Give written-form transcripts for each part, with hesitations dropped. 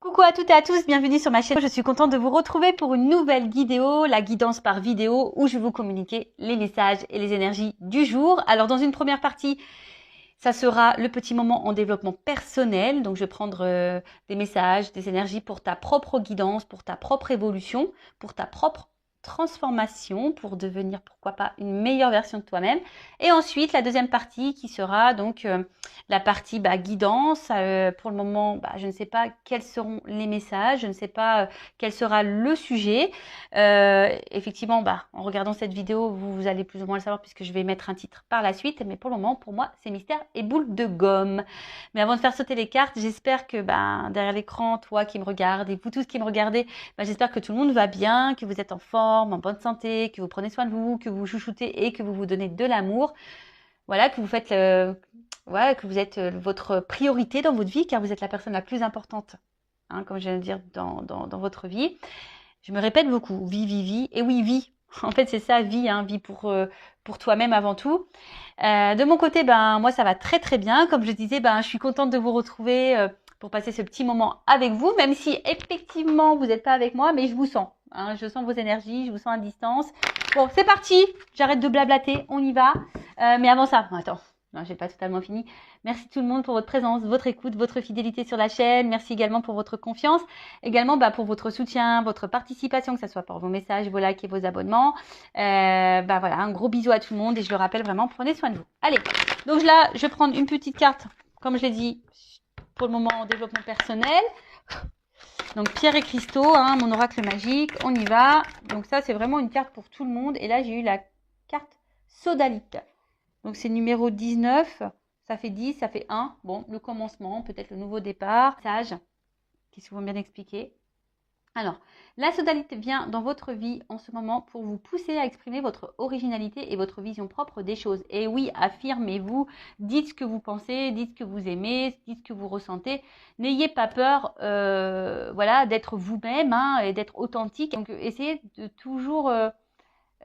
Coucou à toutes et à tous, bienvenue sur ma chaîne. Je suis contente de vous retrouver pour une nouvelle vidéo, la guidance par vidéo, où je vais vous communiquer les messages et les énergies du jour. Alors dans une première partie, ça sera le petit moment en développement personnel. Donc je vais prendre des messages, des énergies pour ta propre guidance, pour ta propre évolution, pour ta propre transformation, pour devenir pourquoi pas une meilleure version de toi-même. Et ensuite la deuxième partie qui sera donc la partie guidance. Pour le moment, je ne sais pas quels seront les messages, je ne sais pas quel sera le sujet. Effectivement, en regardant cette vidéo, vous allez plus ou moins le savoir puisque je vais mettre un titre par la suite. Mais pour le moment, pour moi, c'est mystère et boule de gomme. Mais avant de faire sauter les cartes, j'espère que derrière l'écran, toi qui me regardes et vous tous qui me regardez, j'espère que tout le monde va bien, que vous êtes en forme, en bonne santé, que vous prenez soin de vous, que vous chouchoutez et que vous vous donnez de l'amour. Voilà, que vous faites que vous êtes votre priorité dans votre vie, car vous êtes la personne la plus importante, comme je viens de dire, dans votre vie. Je me répète beaucoup, vie, vie, vie. Et oui, vie. En fait, c'est ça, vie, vie pour toi-même avant tout. De mon côté, moi, ça va très, très bien. Comme je disais, je suis contente de vous retrouver pour passer ce petit moment avec vous, même si effectivement, vous n'êtes pas avec moi, mais je vous sens. Je sens vos énergies, je vous sens à distance. Bon, c'est parti. J'arrête de blablater, on y va. Mais avant ça, attends. Non, j'ai pas totalement fini. Merci tout le monde pour votre présence, votre écoute, votre fidélité sur la chaîne. Merci également pour votre confiance. Également pour votre soutien, votre participation, que ce soit pour vos messages, vos likes et vos abonnements. Voilà, un gros bisou à tout le monde et je le rappelle vraiment, prenez soin de vous. Allez, donc là, je vais prendre une petite carte, comme je l'ai dit, pour le moment en développement personnel. Donc pierre et cristaux, mon oracle magique, on y va. Donc ça, c'est vraiment une carte pour tout le monde. Et là, j'ai eu la carte sodalite. Donc c'est numéro 19, ça fait 10, ça fait 1. Bon, le commencement, peut-être le nouveau départ. Sage, qui est souvent bien expliqué. Alors, la sodalite vient dans votre vie en ce moment pour vous pousser à exprimer votre originalité et votre vision propre des choses. Et oui, affirmez-vous, dites ce que vous pensez, dites ce que vous aimez, dites ce que vous ressentez. N'ayez pas peur d'être vous-même et d'être authentique. Donc, essayez de toujours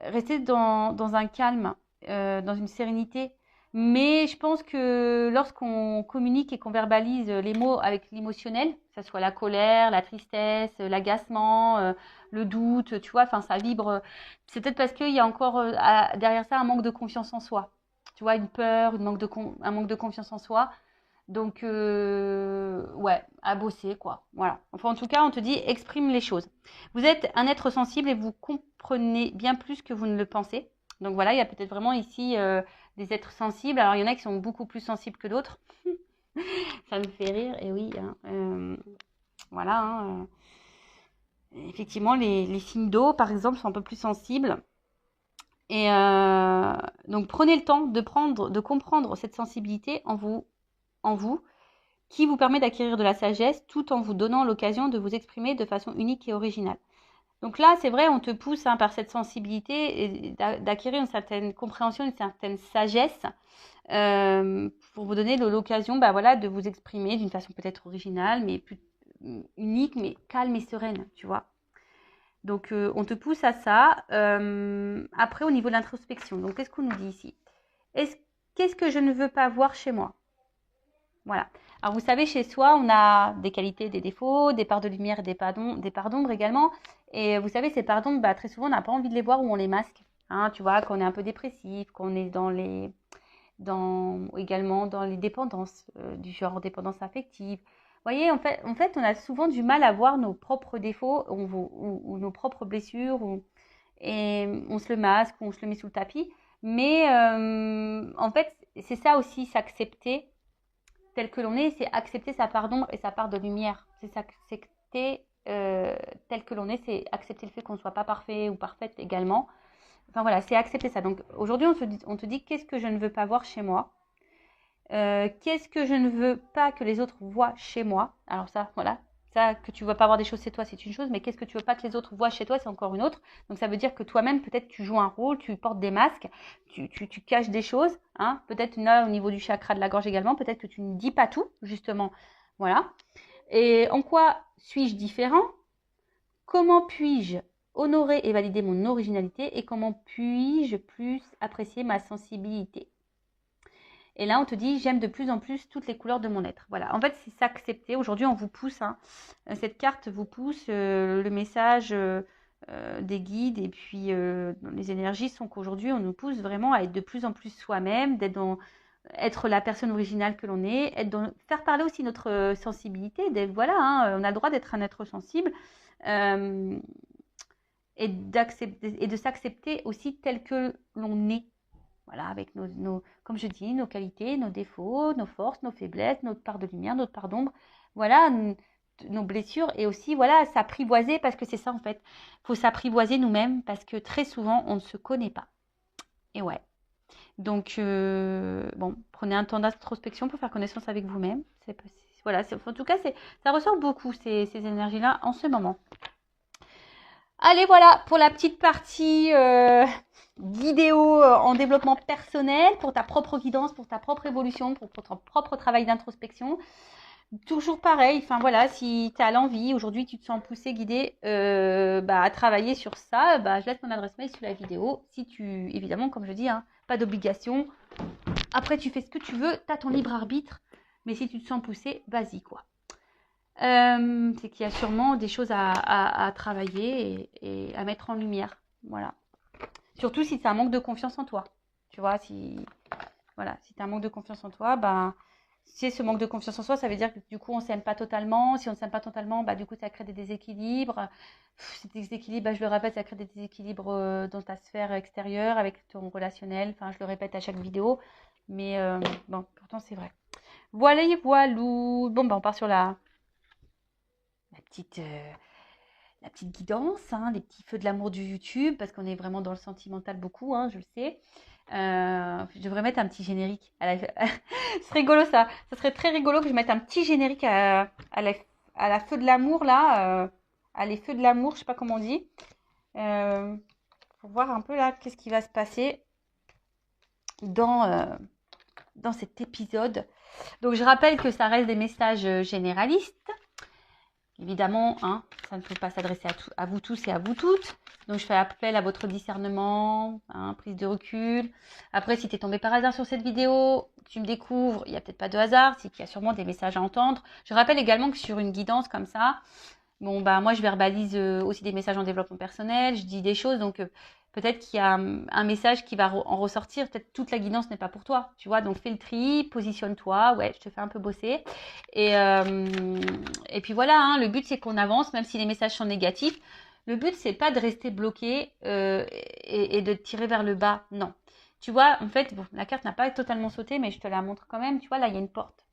rester dans un calme, dans une sérénité. Mais je pense que lorsqu'on communique et qu'on verbalise les mots avec l'émotionnel, que ce soit la colère, la tristesse, l'agacement, le doute, tu vois, ça vibre. C'est peut-être parce qu'il y a encore derrière ça un manque de confiance en soi. Tu vois, une peur, un manque de confiance en soi. Donc, à bosser, quoi. Voilà. Enfin, en tout cas, on te dit, exprime les choses. Vous êtes un être sensible et vous comprenez bien plus que vous ne le pensez. Donc voilà, il y a peut-être vraiment ici des êtres sensibles. Alors, il y en a qui sont beaucoup plus sensibles que d'autres. Ça me fait rire, et oui. Effectivement, les signes d'eau, par exemple, sont un peu plus sensibles. Et donc, prenez le temps de comprendre cette sensibilité en vous, qui vous permet d'acquérir de la sagesse tout en vous donnant l'occasion de vous exprimer de façon unique et originale. Donc là, c'est vrai, on te pousse par cette sensibilité d'acquérir une certaine compréhension, une certaine sagesse pour vous donner l'occasion de vous exprimer d'une façon peut-être originale, mais plus unique, mais calme et sereine, tu vois. Donc, on te pousse à ça. Après, au niveau de l'introspection, donc qu'est-ce qu'on nous dit ici? Qu'est-ce que je ne veux pas voir chez moi? Voilà. Alors, vous savez, chez soi, on a des qualités, des défauts, des parts de lumière et des parts d'ombre également. Et vous savez, ces parts d'ombre, très souvent, on n'a pas envie de les voir ou on les masque. Tu vois, qu'on est un peu dépressif, qu'on est également dans les dépendances, du genre dépendance affective. Vous voyez, en fait, on a souvent du mal à voir nos propres défauts ou nos propres blessures. Et on se le masque ou on se le met sous le tapis. Mais en fait, c'est ça aussi, s'accepter tel que l'on est, c'est accepter sa part d'ombre et sa part de lumière. C'est s'accepter tel que l'on est, c'est accepter le fait qu'on ne soit pas parfait ou parfaite également. Enfin voilà, c'est accepter ça. Donc aujourd'hui, on te dit qu'est-ce que je ne veux pas voir chez moi, qu'est-ce que je ne veux pas que les autres voient chez moi. Alors ça, voilà, ça, que tu ne veux pas voir des choses chez toi, c'est une chose, mais qu'est-ce que tu ne veux pas que les autres voient chez toi, c'est encore une autre. Donc ça veut dire que toi-même, peut-être tu joues un rôle, tu portes des masques, tu caches des choses, peut-être là au niveau du chakra de la gorge également, peut-être que tu ne dis pas tout, justement. Voilà. Et en quoi suis-je différent? Comment puis-je honorer et valider mon originalité et comment puis-je plus apprécier ma sensibilité? Et là, on te dit, j'aime de plus en plus toutes les couleurs de mon être. Voilà, en fait, c'est s'accepter. Aujourd'hui, on vous pousse, hein. Cette carte vous pousse, le message des guides et puis les énergies sont qu'aujourd'hui, on nous pousse vraiment à être de plus en plus soi-même, être la personne originale que l'on est, faire parler aussi notre sensibilité. Voilà, hein, on a le droit d'être un être sensible et de s'accepter aussi tel que l'on est. Voilà, avec comme je dis, nos qualités, nos défauts, nos forces, nos faiblesses, notre part de lumière, notre part d'ombre. Voilà, nos blessures et aussi, voilà, s'apprivoiser parce que c'est ça en fait. Il faut s'apprivoiser nous-mêmes parce que très souvent, on ne se connaît pas. Et ouais. Donc, bon, prenez un temps d'introspection pour faire connaissance avec vous-même. Voilà, en tout cas, ça ressort beaucoup ces énergies-là en ce moment. Allez, voilà pour la petite partie vidéo en développement personnel, pour ta propre guidance, pour ta propre évolution, pour ton propre travail d'introspection. Toujours pareil, enfin voilà, si tu as l'envie, aujourd'hui tu te sens poussé, guidé à travailler sur ça, je laisse mon adresse mail sous la vidéo. Si tu, évidemment, comme je dis, hein, pas d'obligation. Après, tu fais ce que tu veux, tu as ton libre arbitre, mais si tu te sens poussé, vas-y quoi. C'est qu'il y a sûrement des choses à travailler et à mettre en lumière. Voilà. Surtout si tu as un manque de confiance en toi. Tu vois, si tu as un manque de confiance en toi, si ce manque de confiance en soi, ça veut dire que du coup, on ne s'aime pas totalement. Si on ne s'aime pas totalement, du coup, ça crée des déséquilibres. Ces déséquilibres, je le répète, ça crée des déséquilibres dans ta sphère extérieure, avec ton relationnel. Enfin, je le répète à chaque vidéo. Mais bon, pourtant, c'est vrai. Voilà, voilou. Bon, on part sur la petite guidance, hein, les petits feux de l'amour du YouTube, parce qu'on est vraiment dans le sentimental beaucoup, hein, je le sais. Je devrais mettre un petit générique. C'est rigolo ça. Ça serait très rigolo que je mette un petit générique à la feu de l'amour là, à les feux de l'amour, je sais pas comment on dit. Pour voir un peu là qu'est-ce qui va se passer dans cet épisode. Donc je rappelle que ça reste des messages généralistes. Évidemment, hein, ça ne peut pas s'adresser à vous tous et à vous toutes. Donc, je fais appel à votre discernement, hein, prise de recul. Après, si tu es tombé par hasard sur cette vidéo, tu me découvres, il n'y a peut-être pas de hasard, c'est qu'il y a sûrement des messages à entendre. Je rappelle également que sur une guidance comme ça, bon, moi, je verbalise aussi des messages en développement personnel, je dis des choses, donc peut-être qu'il y a un message qui va en ressortir. Peut-être toute la guidance n'est pas pour toi, tu vois. Donc, fais le tri, positionne-toi. Ouais, je te fais un peu bosser. Et puis voilà, hein, le but, c'est qu'on avance, même si les messages sont négatifs. Le but, c'est pas de rester bloqué et de te tirer vers le bas. Non. Tu vois, en fait, bon, la carte n'a pas totalement sauté, mais je te la montre quand même. Tu vois, là, il y a une porte.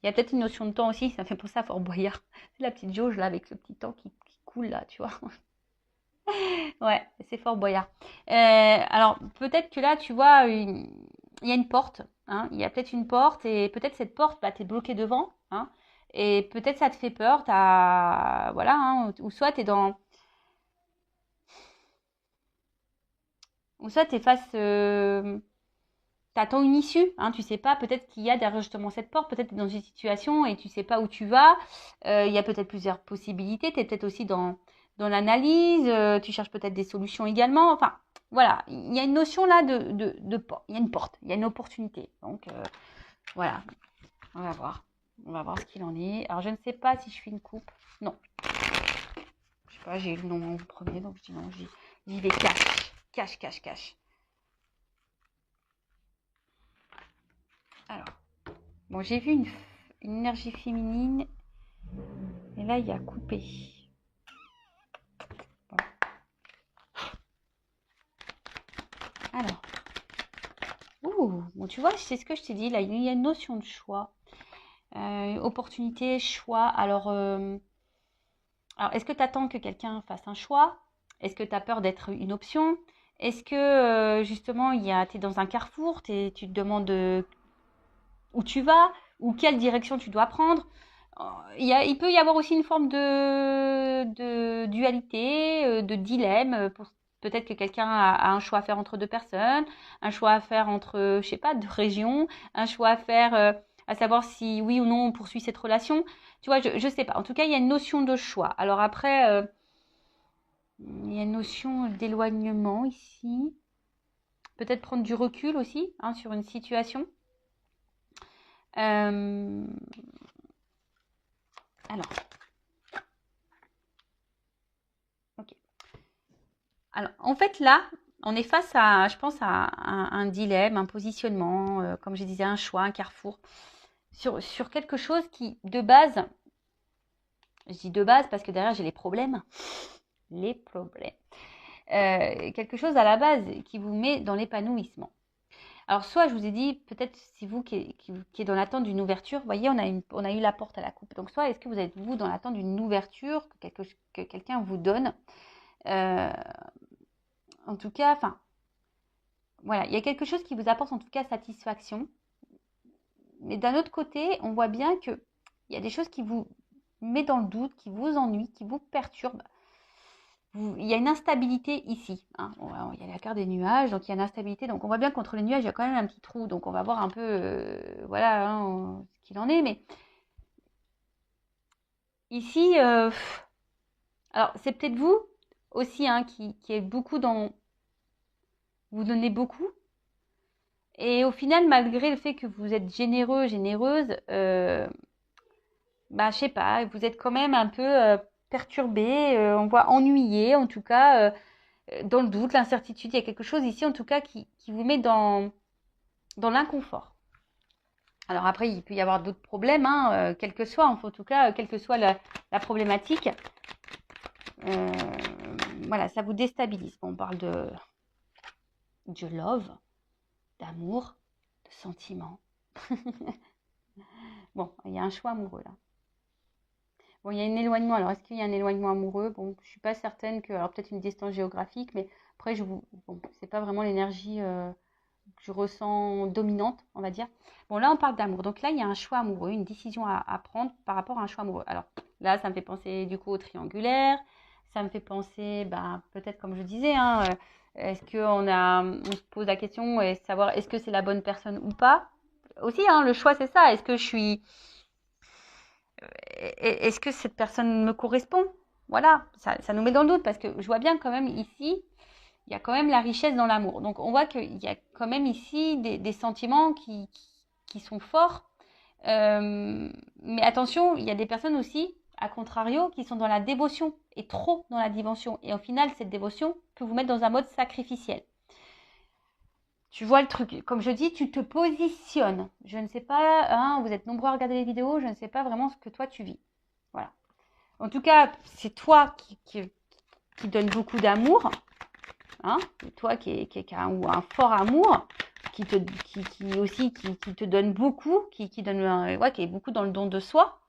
Il y a peut-être une notion de temps aussi. Ça me fait penser à Fort Boyard. C'est la petite jauge, là, avec le petit temps qui coule, là, tu vois. Ouais, c'est Fort Boyard. Alors, peut-être que là, tu vois, il y a une porte. Hein, il y a peut-être une porte et peut-être cette porte, t'es bloqué devant. Hein, et peut-être ça te fait peur. Voilà, hein, ou soit t'es dans... Ou soit t'es face... T'attends une issue, hein, tu sais pas, peut-être qu'il y a derrière justement cette porte, peut-être t'es dans une situation et tu sais pas où tu vas. Il y a peut-être plusieurs possibilités. T'es peut-être aussi dans l'analyse, tu cherches peut-être des solutions également. Enfin, voilà, il y a une notion là de porte. Il y a une porte, il y a une opportunité. Donc, voilà, on va voir. On va voir ce qu'il en est. Alors, je ne sais pas si je fais une coupe. Non. Je sais pas, j'ai eu le nom en premier, donc je dis non, j'y vais cache. Cache. Alors, bon, j'ai vu une énergie féminine. Et là, il y a coupé. Bon. Alors. Ouh, bon, tu vois, c'est ce que je t'ai dit. Là, il y a une notion de choix. Opportunité, choix. Alors est-ce que tu attends que quelqu'un fasse un choix? Est-ce que tu as peur d'être une option? Est-ce que justement, tu es dans un carrefour, tu te demandes où tu vas ou quelle direction tu dois prendre? Il peut y avoir aussi une forme de dualité, de dilemme. Peut-être que quelqu'un a un choix à faire entre deux personnes, un choix à faire entre, je sais pas, deux régions, un choix à faire à savoir si oui ou non on poursuit cette relation. Tu vois, je sais pas. En tout cas, il y a une notion de choix. Alors après, il y a une notion d'éloignement ici. Peut-être prendre du recul aussi, hein, sur une situation. Euh, alors, ok. Alors, en fait, là, on est face à, je pense, à un dilemme, un positionnement, comme je disais, un choix, un carrefour, sur quelque chose qui, de base, je dis de base parce que derrière, j'ai les problèmes. Les problèmes. Quelque chose à la base qui vous met dans l'épanouissement. Alors, soit je vous ai dit, peut-être c'est vous qui est dans l'attente d'une ouverture. Vous voyez, on a eu la porte à la coupe. Donc, soit est-ce que vous êtes, vous, dans l'attente d'une ouverture que quelqu'un vous donne. En tout cas, enfin, voilà, il y a quelque chose qui vous apporte en tout cas satisfaction. Mais d'un autre côté, on voit bien qu'il y a des choses qui vous mettent dans le doute, qui vous ennuient, qui vous perturbent. Il y a une instabilité ici. Hein. Il y a la carte des nuages, donc il y a une instabilité. Donc on voit bien qu'entre les nuages, il y a quand même un petit trou. Donc on va voir un peu voilà, hein, ce qu'il en est. Mais ici, alors c'est peut-être vous aussi hein, qui est beaucoup dans... Vous donnez beaucoup. Et au final, malgré le fait que vous êtes généreux, généreuse, bah, je sais pas, vous êtes quand même un peu perturbé, on voit ennuyé, en tout cas, dans le doute, l'incertitude. Il y a quelque chose ici, en tout cas, qui vous met dans l'inconfort. Alors après, il peut y avoir d'autres problèmes, hein, quel que soit, en tout cas, quelle que soit la problématique. Voilà, ça vous déstabilise. Bon, on parle de love, d'amour, de sentiment. Bon, il y a un choix amoureux là. Bon, il y a un éloignement. Alors, est-ce qu'il y a un éloignement amoureux? Bon, je suis pas certaine que... Alors, peut-être une distance géographique, mais après, bon, c'est pas vraiment l'énergie que je ressens dominante, on va dire. Bon, là, on parle d'amour. Donc là, il y a un choix amoureux, une décision à prendre par rapport à un choix amoureux. Alors, là, ça me fait penser, du coup, au triangulaire. Ça me fait penser, bah, peut-être, comme je disais, hein, est-ce qu'on se pose la question et savoir est-ce que c'est la bonne personne ou pas? Aussi, hein, le choix, c'est ça. Est-ce que cette personne me correspond? Voilà, ça nous met dans le doute parce que je vois bien quand même ici, il y a quand même la richesse dans l'amour. Donc on voit qu'il y a quand même ici des sentiments qui sont forts. Mais attention, il y a des personnes aussi, à contrario, qui sont dans la dévotion et trop dans la dévotion. Et au final, cette dévotion peut vous mettre dans un mode sacrificiel. Tu vois le truc, comme je dis, tu te positionnes. Je ne sais pas, hein, vous êtes nombreux à regarder les vidéos, je ne sais pas vraiment ce que toi tu vis. Voilà. En tout cas, c'est toi qui donne beaucoup d'amour, hein, toi qui a un fort amour, qui aussi qui te donne beaucoup, qui donne, ouais, qui est beaucoup dans le don de soi.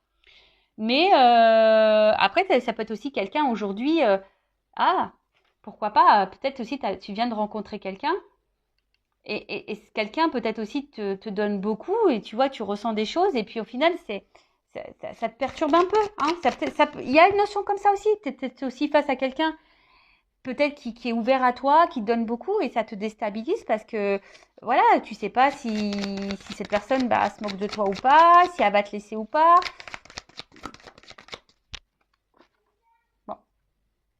Mais après, ça peut être aussi quelqu'un aujourd'hui, ah, pourquoi pas, peut-être aussi tu viens de rencontrer quelqu'un. Et quelqu'un peut-être aussi te donne beaucoup et tu vois, tu ressens des choses et puis au final, ça te perturbe un peu. Hein, il y a une notion comme ça aussi. Tu es aussi face à quelqu'un peut-être qui est ouvert à toi, qui te donne beaucoup et ça te déstabilise parce que voilà, tu sais pas si cette personne bah, se moque de toi ou pas, si elle va te laisser ou pas. Bon,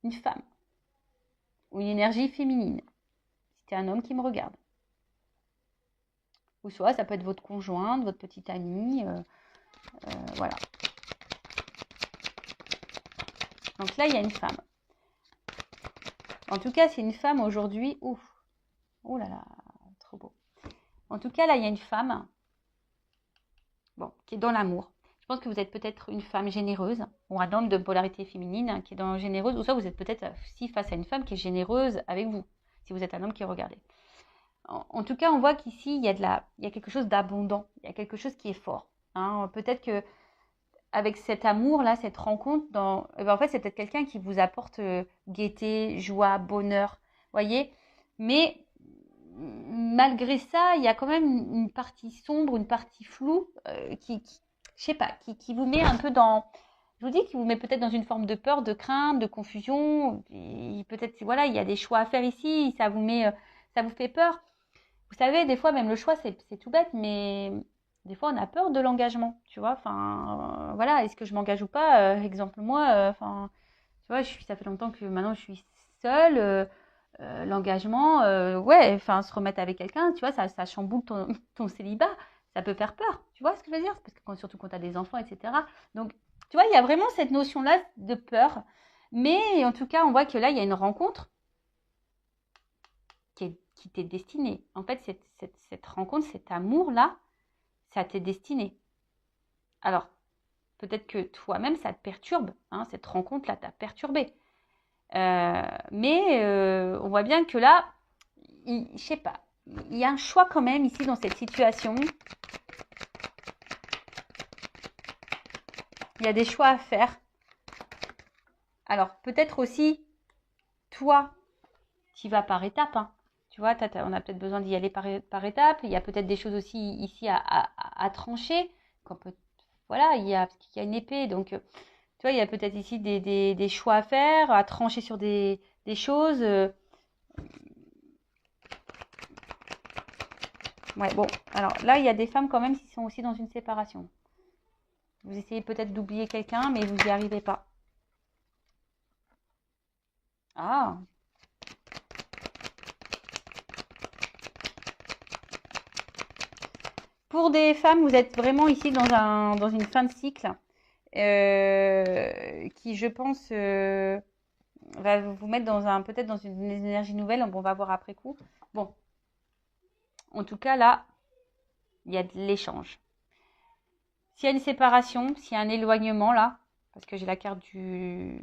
une femme ou une énergie féminine. C'était un homme qui me regarde. Ou soit ça peut être votre conjointe, votre petite amie. Voilà. Donc là, il y a une femme. En tout cas, c'est une femme aujourd'hui. Ouf. Oh là là, trop beau. En tout cas, là, il y a une femme. Bon, qui est dans l'amour. Je pense que vous êtes peut-être une femme généreuse, ou un homme de polarité féminine hein, qui est dans généreuse, ou soit vous êtes peut-être aussi face à une femme qui est généreuse avec vous, si vous êtes un homme qui regardez. En tout cas, on voit qu'ici, il y a quelque chose d'abondant, il y a quelque chose qui est fort. Hein. Peut-être que avec cet amour-là, cette rencontre, en fait, c'est peut-être quelqu'un qui vous apporte gaieté, joie, bonheur, voyez. Mais malgré ça, il y a quand même une partie sombre, une partie floue je sais pas, qui vous met un peu dans, je vous dis, qui vous met peut-être dans une forme de peur, de crainte, de confusion. Peut-être, voilà, il y a des choix à faire ici, ça vous fait peur. Vous savez, des fois, même le choix, c'est tout bête, mais des fois, on a peur de l'engagement, tu vois. Enfin, voilà, est-ce que je m'engage ou pas Exemple, moi, enfin, tu vois, ça fait longtemps que maintenant je suis seule. L'engagement, ouais, enfin, se remettre avec quelqu'un, tu vois, ça chamboule ton célibat. ça peut faire peur. Tu vois ce que je veux dire? Parce que surtout quand tu as des enfants, etc. Donc, tu vois, il y a vraiment cette notion-là de peur. Mais en tout cas, on voit que là, il y a une rencontre qui t'est destinée. En fait, cette rencontre, cet amour-là, ça t'est destiné. Alors, peut-être que toi-même, ça te perturbe. Hein, cette rencontre-là t'a perturbé. Mais on voit bien que là, je sais pas, il y a un choix quand même ici dans cette situation. Il y a des choix à faire. Alors, peut-être aussi, toi, tu vas par étapes. Hein. Tu vois, on a peut-être besoin d'y aller par étapes. Il y a peut-être des choses aussi ici à trancher. Voilà, il y a une épée. Donc, tu vois, il y a peut-être ici des choix à faire, à trancher sur des choses. Ouais, bon, alors là, il y a des femmes quand même qui sont aussi dans une séparation. Vous essayez peut-être d'oublier quelqu'un, mais vous n'y arrivez pas. Ah, pour des femmes, vous êtes vraiment ici dans une fin de cycle qui, je pense, va vous mettre peut-être dans une énergie nouvelle. On va voir après coup. Bon, en tout cas, là, il y a de l'échange. S'il y a une séparation, s'il y a un éloignement là, parce que j'ai la carte de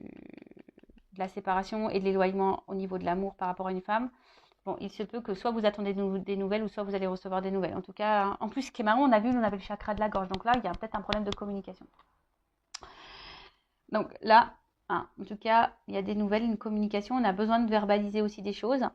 la séparation et de l'éloignement au niveau de l'amour par rapport à une femme, bon, il se peut que soit vous attendez des nouvelles ou soit vous allez recevoir des nouvelles. En tout cas, en plus, ce qui est marrant, on avait le chakra de la gorge. Donc là, il y a peut-être un problème de communication. Donc là, en tout cas, il y a des nouvelles, une communication. On a besoin de verbaliser aussi des choses.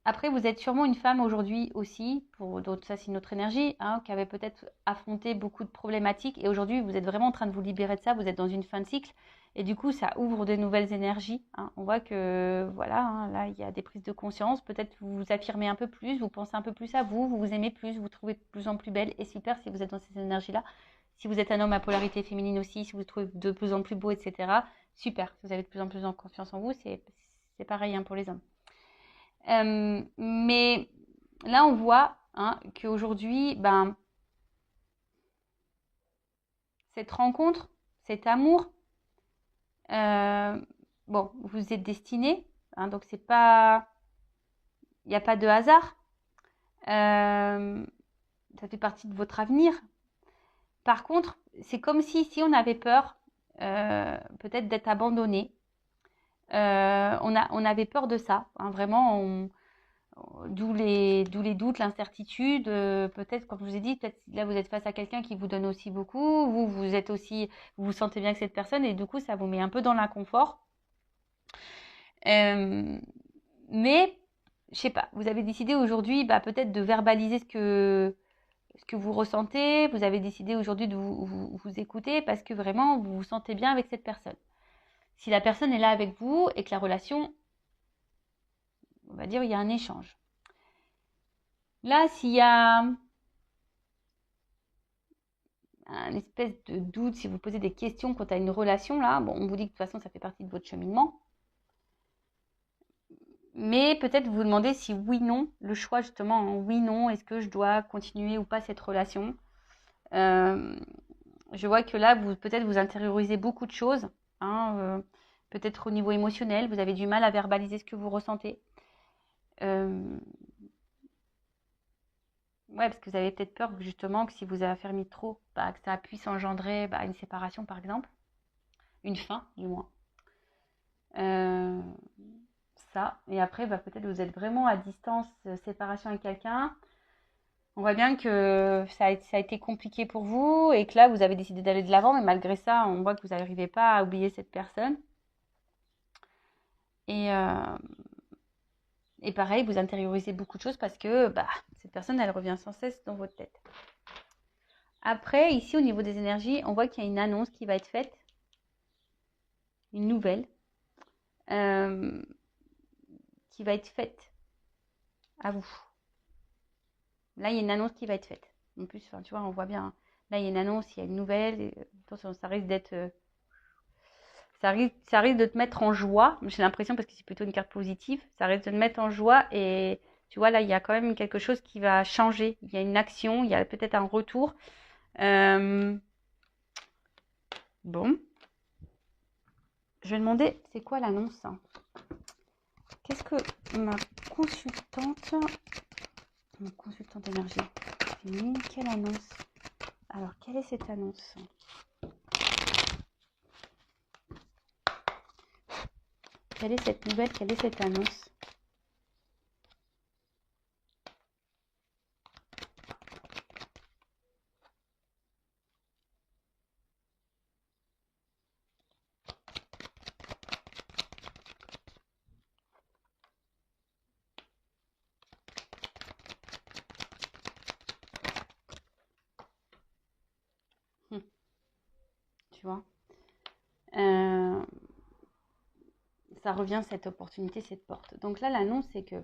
Après, vous êtes sûrement une femme aujourd'hui aussi, pour d'autres, ça c'est notre énergie, hein, qui avait peut-être affronté beaucoup de problématiques. Et aujourd'hui, vous êtes vraiment en train de vous libérer de ça. Vous êtes dans une fin de cycle. Et du coup, ça ouvre de nouvelles énergies. Hein. On voit que, voilà, hein, là, il y a des prises de conscience. Peut-être vous vous affirmez un peu plus, vous pensez un peu plus à vous, vous vous aimez plus, vous trouvez de plus en plus belle. Et super si vous êtes dans ces énergies-là. Si vous êtes un homme à polarité féminine aussi, si vous vous trouvez de plus en plus beau, etc. Super, si vous avez de plus en plus en confiance en vous, c'est pareil hein, pour les hommes. Mais là, on voit hein, qu'aujourd'hui, cette rencontre, cet amour, bon, vous êtes destinés, hein, donc c'est pas, il n'y a pas de hasard. Ça fait partie de votre avenir. Par contre, c'est comme si on avait peur, peut-être d'être abandonné. On avait peur de ça, hein, vraiment. D'où les doutes, l'incertitude. Peut-être, comme je vous ai dit, peut-être là vous êtes face à quelqu'un qui vous donne aussi beaucoup. Vous êtes aussi, vous sentez bien que cette personne et du coup ça vous met un peu dans l'inconfort. Mais je sais pas, vous avez décidé aujourd'hui, peut-être de verbaliser ce que vous ressentez. Vous avez décidé aujourd'hui de vous écouter parce que vraiment vous vous sentez bien avec cette personne. Si la personne est là avec vous et que la relation, on va dire, il y a un échange. Là, s'il y a un espèce de doute, si vous posez des questions quant à une relation, là, bon, on vous dit que de toute façon, ça fait partie de votre cheminement. Mais peut-être vous demandez si oui, non, le choix justement, hein, oui, non, est-ce que je dois continuer ou pas cette relation. Je vois que là, peut-être vous intériorisez beaucoup de choses, hein, peut-être au niveau émotionnel, vous avez du mal à verbaliser ce que vous ressentez. Ouais, parce que vous avez peut-être peur justement que si vous affermissez trop, que ça puisse engendrer une séparation par exemple, une fin du moins. Ça, et après peut-être vous êtes vraiment à distance, séparation avec quelqu'un. On voit bien que ça a été compliqué pour vous et que là vous avez décidé d'aller de l'avant, mais malgré ça, on voit que vous n'arrivez pas à oublier cette personne. Et pareil, vous intériorisez beaucoup de choses parce que cette personne, elle revient sans cesse dans votre tête. Après, ici, au niveau des énergies, on voit qu'il y a une annonce qui va être faite, une nouvelle, qui va être faite à vous. Là, il y a une annonce qui va être faite. En plus, tu vois, on voit bien. Là, il y a une annonce, il y a une nouvelle. Attention, ça risque d'être... ça risque de te mettre en joie. J'ai l'impression, parce que c'est plutôt une carte positive, ça risque de te mettre en joie et Tu vois, là, il y a quand même quelque chose qui va changer. Il y a une action, il y a peut-être un retour. Bon. Je vais demander, c'est quoi l'annonce? Qu'est-ce que ma consultante énergie féminine, quelle annonce? Alors, quelle est cette annonce? Quelle est cette nouvelle? Quelle est cette annonce? Tu vois, ça revient cette opportunité, cette porte. Donc là, l'annonce, c'est que,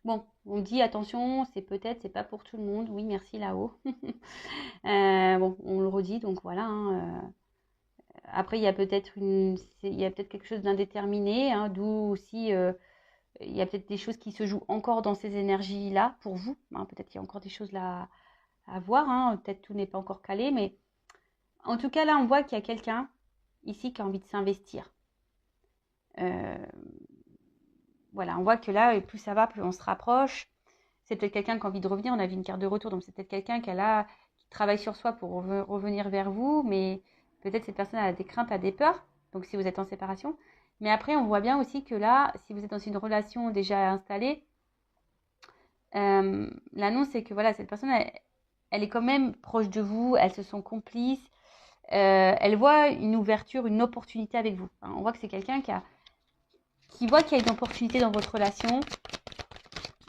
bon, on dit attention, c'est pas pour tout le monde. Oui, merci là-haut. Bon, on le redit, donc voilà. Hein, après, il y a peut-être quelque chose d'indéterminé, hein, d'où aussi, il y a peut-être des choses qui se jouent encore dans ces énergies-là pour vous. Hein, peut-être qu'il y a encore des choses là à voir. Hein, peut-être tout n'est pas encore calé, mais en tout cas, là, on voit qu'il y a quelqu'un ici qui a envie de s'investir. Voilà, on voit que là, plus ça va, plus on se rapproche. C'est peut-être quelqu'un qui a envie de revenir. On a vu une carte de retour, donc c'est peut-être quelqu'un qui travaille sur soi pour revenir vers vous, mais peut-être cette personne a des craintes, a des peurs, donc si vous êtes en séparation. Mais après, on voit bien aussi que là, si vous êtes dans une relation déjà installée, l'annonce, c'est que voilà, cette personne, elle est quand même proche de vous, elles se sont complices, elle voit une ouverture, une opportunité avec vous. Hein, on voit que c'est quelqu'un qui voit qu'il y a une opportunité dans votre relation,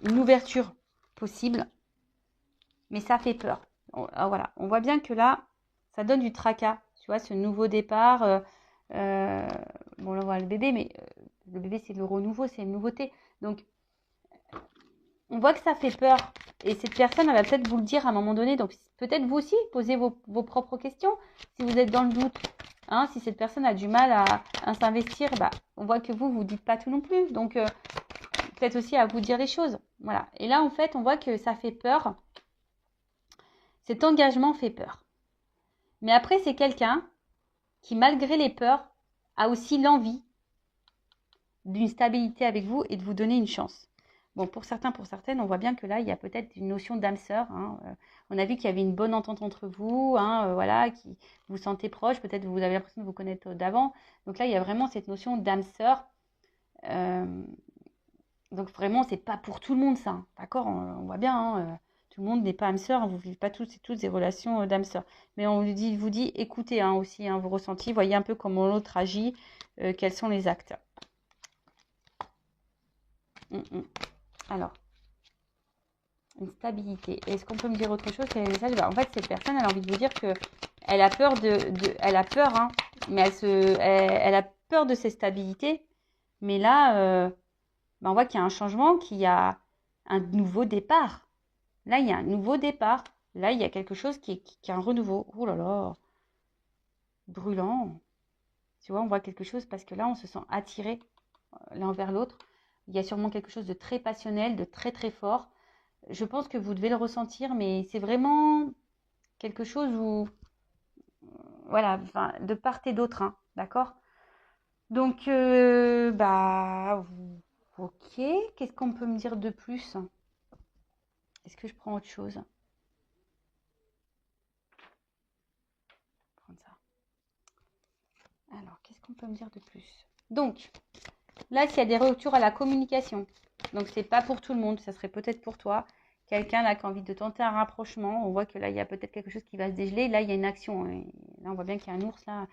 une ouverture possible, mais ça fait peur. Voilà, on voit bien que là, ça donne du tracas, tu vois, ce nouveau départ. Bon, là, on voit le bébé, mais le bébé, c'est le renouveau, c'est une nouveauté. Donc, on voit que ça fait peur. Et cette personne, elle va peut-être vous le dire à un moment donné. Donc, peut-être vous aussi, posez vos propres questions. Si vous êtes dans le doute, hein, si cette personne a du mal à s'investir, bah, on voit que vous dites pas tout non plus. Donc, peut-être aussi à vous dire les choses. Voilà. Et là, en fait, on voit que ça fait peur. Cet engagement fait peur. Mais après, c'est quelqu'un qui, malgré les peurs, a aussi l'envie d'une stabilité avec vous et de vous donner une chance. Bon, pour certains, pour certaines, on voit bien que là, il y a peut-être une notion d'âme sœur. Hein. On a vu qu'il y avait une bonne entente entre vous, hein, voilà, qui vous sentez proche. Peut-être vous avez l'impression de vous connaître d'avant. Donc là, il y a vraiment cette notion d'âme sœur. Donc vraiment, c'est pas pour tout le monde ça. Hein. D'accord, on voit bien. Hein, tout le monde n'est pas âme sœur. Vous ne vivez pas toutes des relations d'âme sœur. Mais on vous dit, écoutez hein, aussi hein, vos ressentis. Voyez un peu comment l'autre agit. Quels sont les actes. Alors, une stabilité. Est-ce qu'on peut me dire autre chose? Quel est le message? En fait, cette personne, elle a envie de vous dire que elle a peur elle a peur, hein, mais elle a peur de cette stabilité. Mais là, on voit qu'il y a un changement, qu'il y a un nouveau départ. Là, il y a un nouveau départ. Là, il y a quelque chose qui est un renouveau. Oh là là, brûlant. Tu vois, on voit quelque chose parce que là, on se sent attiré l'un vers l'autre. Il y a sûrement quelque chose de très passionnel, de très très fort. Je pense que vous devez le ressentir, mais c'est vraiment quelque chose où, voilà, enfin, de part et d'autre, hein, d'accord? Donc, bah, ok. Qu'est-ce qu'on peut me dire de plus? Est-ce que je prends autre chose? Prendre ça. Alors, qu'est-ce qu'on peut me dire de plus? Donc, là, s'il y a des retours à la communication, donc c'est pas pour tout le monde, ça serait peut-être pour toi. Quelqu'un là qui a envie de tenter un rapprochement, on voit que là, il y a peut-être quelque chose qui va se dégeler. Là, il y a une action. Et là, on voit bien qu'il y a un ours là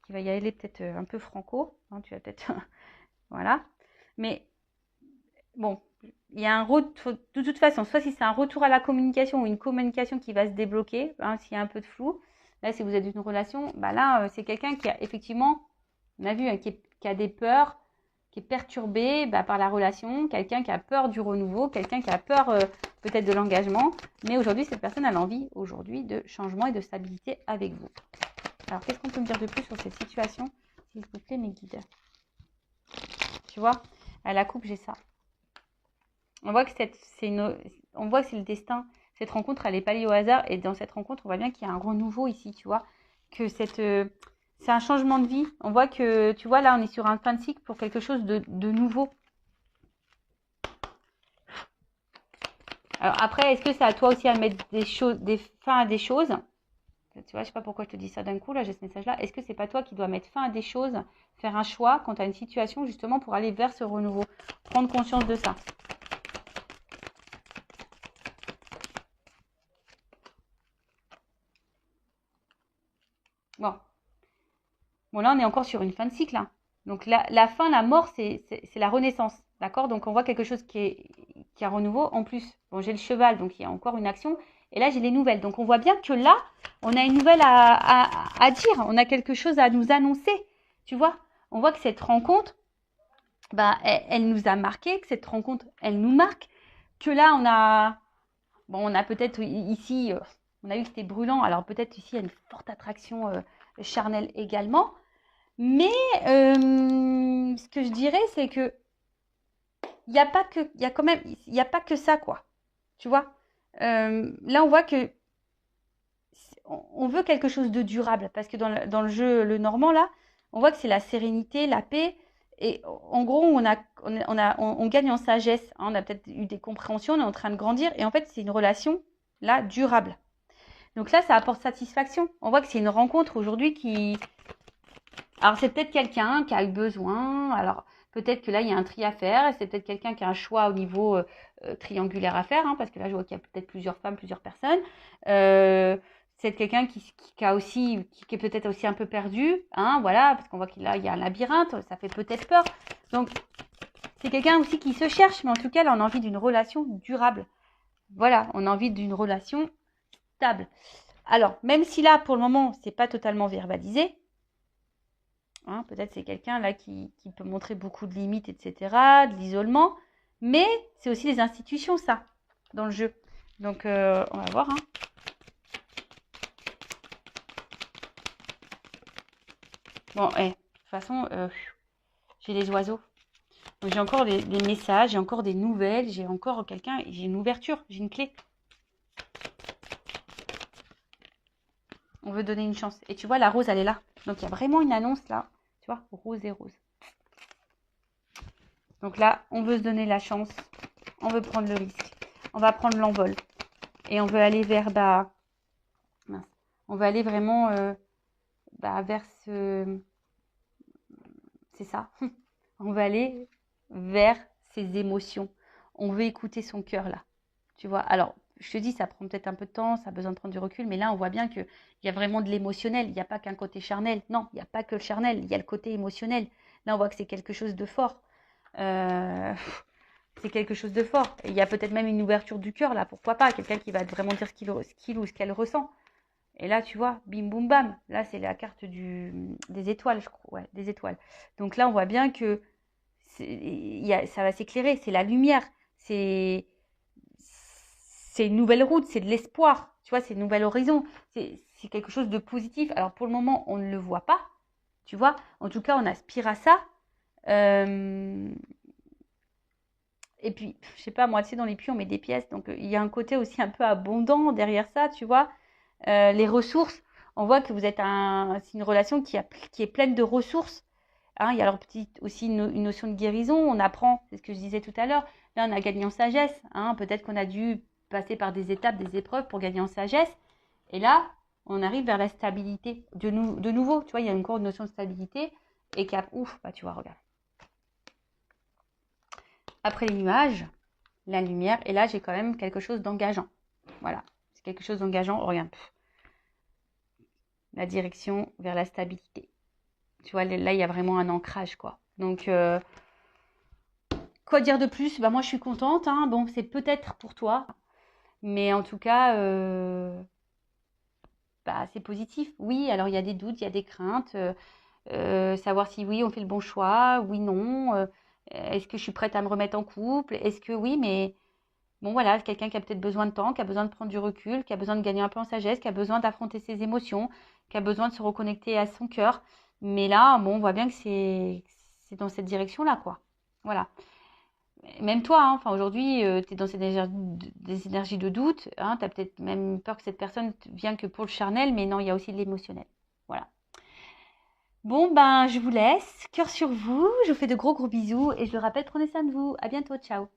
qui va y aller peut-être un peu franco. Hein, tu vas peut-être... voilà. Mais bon, il y a un retour... De toute façon, soit si c'est un retour à la communication ou une communication qui va se débloquer, hein, s'il y a un peu de flou. Là, si vous êtes dans une relation, bah là, c'est quelqu'un qui a effectivement, on a vu, hein, qui a des peurs, qui est perturbé par la relation, quelqu'un qui a peur du renouveau, quelqu'un qui a peur peut-être de l'engagement. Mais aujourd'hui, cette personne a l'envie aujourd'hui de changement et de stabilité avec vous. Alors, qu'est-ce qu'on peut me dire de plus sur cette situation? S'il vous plaît, mes guides. Tu vois, à la coupe, j'ai ça. On voit que on voit que c'est le destin. Cette rencontre, elle n'est pas liée au hasard. Et dans cette rencontre, on voit bien qu'il y a un renouveau ici, tu vois. Que c'est un changement de vie. On voit que, tu vois, là, on est sur un fin de cycle pour quelque chose de nouveau. Alors après, est-ce que c'est à toi aussi à mettre des fins à des choses? Tu vois, je sais pas pourquoi je te dis ça d'un coup, là, j'ai ce message-là. Est-ce que c'est pas toi qui dois mettre fin à des choses, faire un choix quand tu as une situation, justement, pour aller vers ce renouveau? Prendre conscience de ça. Bon. Bon, là, on est encore sur une fin de cycle, hein. Donc, la fin, la mort, c'est la renaissance. D'accord? Donc, on voit quelque chose qui est un renouveau. En plus, bon, j'ai le cheval, donc il y a encore une action. Et là, j'ai les nouvelles. Donc, on voit bien que là, on a une nouvelle à dire. On a quelque chose à nous annoncer. Tu vois? On voit que cette rencontre, bah, elle nous a marqué, que cette rencontre, elle nous marque. Que là, on a peut-être ici, on a vu que c'était brûlant. Alors, peut-être ici, il y a une forte attraction charnelle également. Mais ce que je dirais, c'est que il n'y a pas que, il y a quand même, il n'y a pas que ça, quoi. Tu vois? Là, on voit que on veut quelque chose de durable parce que dans le jeu, le normand, là, on voit que c'est la sérénité, la paix. Et en gros, on gagne en sagesse, hein. On a peut-être eu des compréhensions, on est en train de grandir. Et en fait, c'est une relation, là, durable. Donc là, ça apporte satisfaction. On voit que c'est une rencontre aujourd'hui qui... Alors, c'est peut-être quelqu'un qui a eu besoin. Alors, peut-être que là, il y a un tri à faire. C'est peut-être quelqu'un qui a un choix au niveau triangulaire à faire, hein, parce que là, je vois qu'il y a peut-être plusieurs femmes, plusieurs personnes. C'est quelqu'un qui est peut-être aussi un peu perdu, hein, voilà, parce qu'on voit qu'il y a un labyrinthe, ça fait peut-être peur. Donc, c'est quelqu'un aussi qui se cherche, mais en tout cas, là, on a envie d'une relation durable. Voilà, on a envie d'une relation stable. Alors, même si là, pour le moment, c'est pas totalement verbalisé, hein, peut-être c'est quelqu'un là qui peut montrer beaucoup de limites, etc., de l'isolement, mais c'est aussi les institutions, ça, dans le jeu. Donc, on va voir, hein. Bon, de toute façon, j'ai les oiseaux. Donc, j'ai encore des messages, j'ai encore des nouvelles, j'ai encore quelqu'un, j'ai une ouverture, j'ai une clé. On veut donner une chance. Et tu vois, la rose, elle est là. Donc, il y a vraiment une annonce là. Tu vois, rose et rose. Donc là, on veut se donner la chance. On veut prendre le risque. On va prendre l'envol. Et on veut aller vers... on veut aller vraiment vers ce... C'est ça. On veut aller vers ses émotions. On veut écouter son cœur là. Tu vois, alors, je te dis, ça prend peut-être un peu de temps, ça a besoin de prendre du recul, mais là, on voit bien qu'il y a vraiment de l'émotionnel. Il n'y a pas qu'un côté charnel. Non, il n'y a pas que le charnel, il y a le côté émotionnel. Là, on voit que c'est quelque chose de fort. C'est quelque chose de fort. Et il y a peut-être même une ouverture du cœur, là, pourquoi pas. Quelqu'un qui va vraiment dire ce qu'il ou ce qu'elle ressent. Et là, tu vois, bim, boum, bam. Là, c'est la carte des étoiles, je crois. Ouais, des étoiles. Donc là, on voit bien que ça va s'éclairer. C'est la lumière. C'est une nouvelle route, c'est de l'espoir, tu vois, c'est un nouvel horizon, c'est quelque chose de positif. Alors pour le moment, on ne le voit pas, tu vois, en tout cas, on aspire à ça. Et puis, je sais pas, moi, tu sais, dans les puits, on met des pièces, donc il y a un côté aussi un peu abondant derrière ça, tu vois. Les ressources, on voit que vous êtes c'est une relation qui est pleine de ressources. Hein, il y a alors aussi une notion de guérison, on apprend, c'est ce que je disais tout à l'heure, là on a gagné en sagesse, hein, peut-être qu'on a dû passer par des étapes, des épreuves pour gagner en sagesse, et là on arrive vers la stabilité, de nouveau, tu vois, il y a encore une notion de stabilité, et ouf, bah tu vois, regarde. Après les nuages, la lumière, et là j'ai quand même quelque chose d'engageant, voilà, c'est quelque chose d'engageant, regarde, la direction vers la stabilité. Tu vois, là, il y a vraiment un ancrage, quoi. Donc, quoi dire de plus? Bah, moi, je suis contente, hein. Bon, c'est peut-être pour toi. Mais en tout cas, c'est positif. Oui, alors il y a des doutes, il y a des craintes. Savoir si oui, on fait le bon choix, oui, non. Est-ce que je suis prête à me remettre en couple? Est-ce que oui, mais... Bon, voilà, c'est quelqu'un qui a peut-être besoin de temps, qui a besoin de prendre du recul, qui a besoin de gagner un peu en sagesse, qui a besoin d'affronter ses émotions, qui a besoin de se reconnecter à son cœur. Mais là, bon, on voit bien que c'est dans cette direction-là, quoi. Voilà. même toi, hein, enfin aujourd'hui, tu es dans des énergies de doute, hein, tu as peut-être même peur que cette personne vienne que pour le charnel, mais non, il y a aussi de l'émotionnel. Voilà. Bon, ben, je vous laisse. Cœur sur vous. Je vous fais de gros bisous et je le rappelle, prenez soin de vous. À bientôt. Ciao.